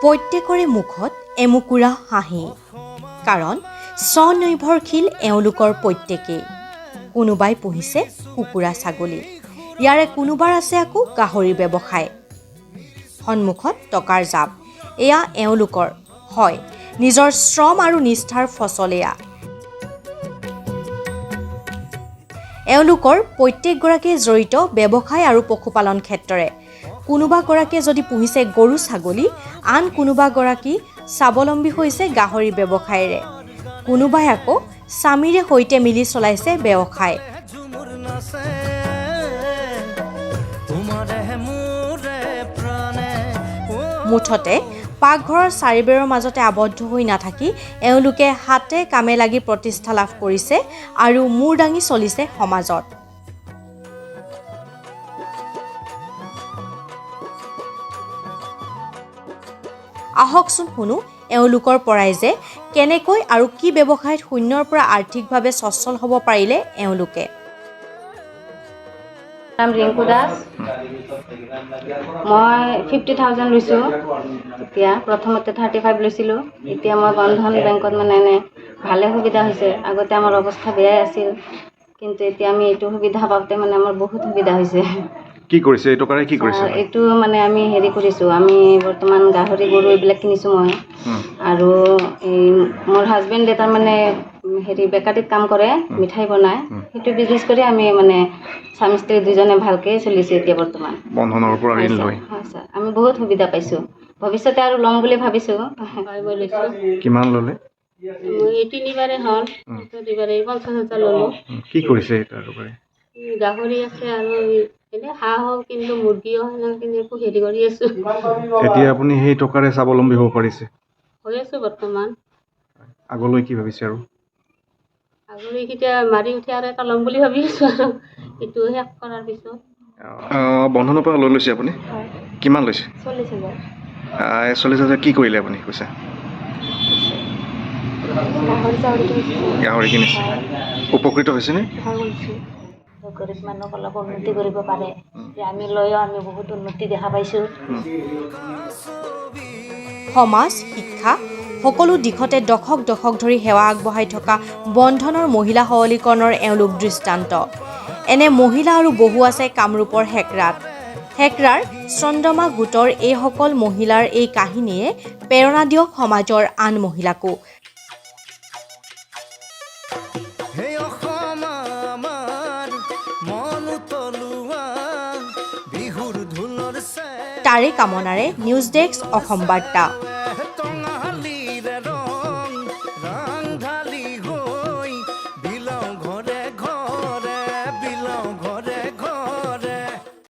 প্ৰত্যেকৰে মুখত এমুকুৰা হাঁহি, কাৰণ স্বনিৰ্ভৰশীল এওঁলোকৰ প্ৰত্যেকেই। কোনোবাই পুহিছে কুকুৰা ছাগলী, ইয়াৰে কোনোবাৰ আছে আকৌ গাহৰিৰ ব্যৱসায়। সন্মুখত টকাৰ জাপ, এয়া এওঁলোকৰ হয় নিজৰ শ্ৰম আৰু নিষ্ঠাৰ ফচল। এওঁলোকৰ প্ৰত্যেকগৰাকীয়ে জড়িত ব্যৱসায় আৰু পশুপালন ক্ষেত্ৰৰে। কোনোবাগৰাকীয়ে যদি পুহিছে গৰু ছাগলী, আন কোনোবাগৰাকী স্বাৱলম্বী হৈছে গাহৰি ব্যৱসায়েৰে। কোনোবাই আকৌ স্বামীৰে সৈতে মিলি চলাইছে ব্যৱসায়। মুঠতে পাকঘৰৰ চাৰিবেৰৰ মাজতে আবদ্ধ হৈ নাথাকি এওঁলোকে হাতে কামে লাগি প্ৰতিষ্ঠা লাভ কৰিছে আৰু মূৰ দাঙি চলিছে সমাজত। আহকচোন শুনো এওঁলোকৰ পৰাই যে কেনেকৈ আৰু কি ব্যৱসায়ত শূন্যৰ পৰা আৰ্থিকভাৱে সচ্ছল হ'ব পাৰিলে এওঁলোকে। নাম ৰিংকু দাস। মই 50,000 লৈছোঁ। এতিয়া প্ৰথমতে 35 লৈছিলোঁ। এতিয়া মই বন্ধন বেংকত ভালে সুবিধা হৈছে। আগতে আমাৰ অৱস্থা বেয়াই আছিল, কিন্তু এতিয়া আমি এইটো সুবিধা পাওঁতে আমাৰ বহুত সুবিধা হৈছে। কি কৰিছে এই টকাৰে? কি কৰিছে? এইটো আমি হেৰি কৰিছোঁ, আমি বৰ্তমান গাহৰি গৰু এইবিলাক কিনিছোঁ মই। আৰু এই মোৰ হাজবেণ্ডে হেৰি বেকাৰীত কাম কৰে, মিঠাই বনায়। সেইটো বিজনেছ কৰি আমি স্বামী স্ত্ৰী দুজনে ভালকৈ চলিছোঁ এতিয়া বৰ্তমান। বন্ধনৰ পৰা ঋণ লৈ হয় ছাৰ, আমি বহুত সুবিধা পাইছোঁ। ভৱিষ্যতে আৰু ল'ম বুলি ভাবিছোঁ। কিমান ল'লে? মই 3বাৰে হ'ল, 50,000 ল'লোঁ। কি কৰিছে তাৰ টকাৰে? গাহৰি আছে আৰু এনে হাঁহ হওক, কিন্তু মুৰ্গীও সেনেকৈ হেৰি কৰি আছোঁ। এতিয়া আপুনি সেই টকাৰে স্বাৱলম্বী হ'ব পাৰিছে? হৈ আছোঁ বৰ্তমান। আগলৈ কি ভাবিছে আৰু? আগলৈ কেতিয়া মাৰি উঠি আৰু এটা ল'ম বুলি ভাবি আছোঁ আৰু এইটো শেষ কৰাৰ পিছত। বন্ধনৰ পৰা লৈ লৈছে আপুনি? হয়। কিমান লৈছে? 40,000। 40,000 কি কৰিলে আপুনি পইচা? গাহৰি কিনিছে। উপকৃত হৈছেনে? গৰীব মানুহক অলপ উন্নতি কৰিব পাৰে, যে আমি লৈও আমি বহুত উন্নতি দেখা পাইছোঁ। সমাজ, শিক্ষা সকলো দিশতে দশক দশক ধৰি সেৱা আগবঢ়াই থকা বন্ধনৰ মহিলা সবলীকৰণৰ এওঁলোক দৃষ্টান্ত। এনে মহিলা আৰু বহু আছে কামৰূপৰ হেকৰাৰ চন্দ্ৰমা গোটৰ এইসকল মহিলাৰ এই কাহিনীয়ে প্ৰেৰণা দিয়ক সমাজৰ আন মহিলাকো। তাৰে কামনাৰে নিউজ ডেস্ক অসম বাৰ্তা।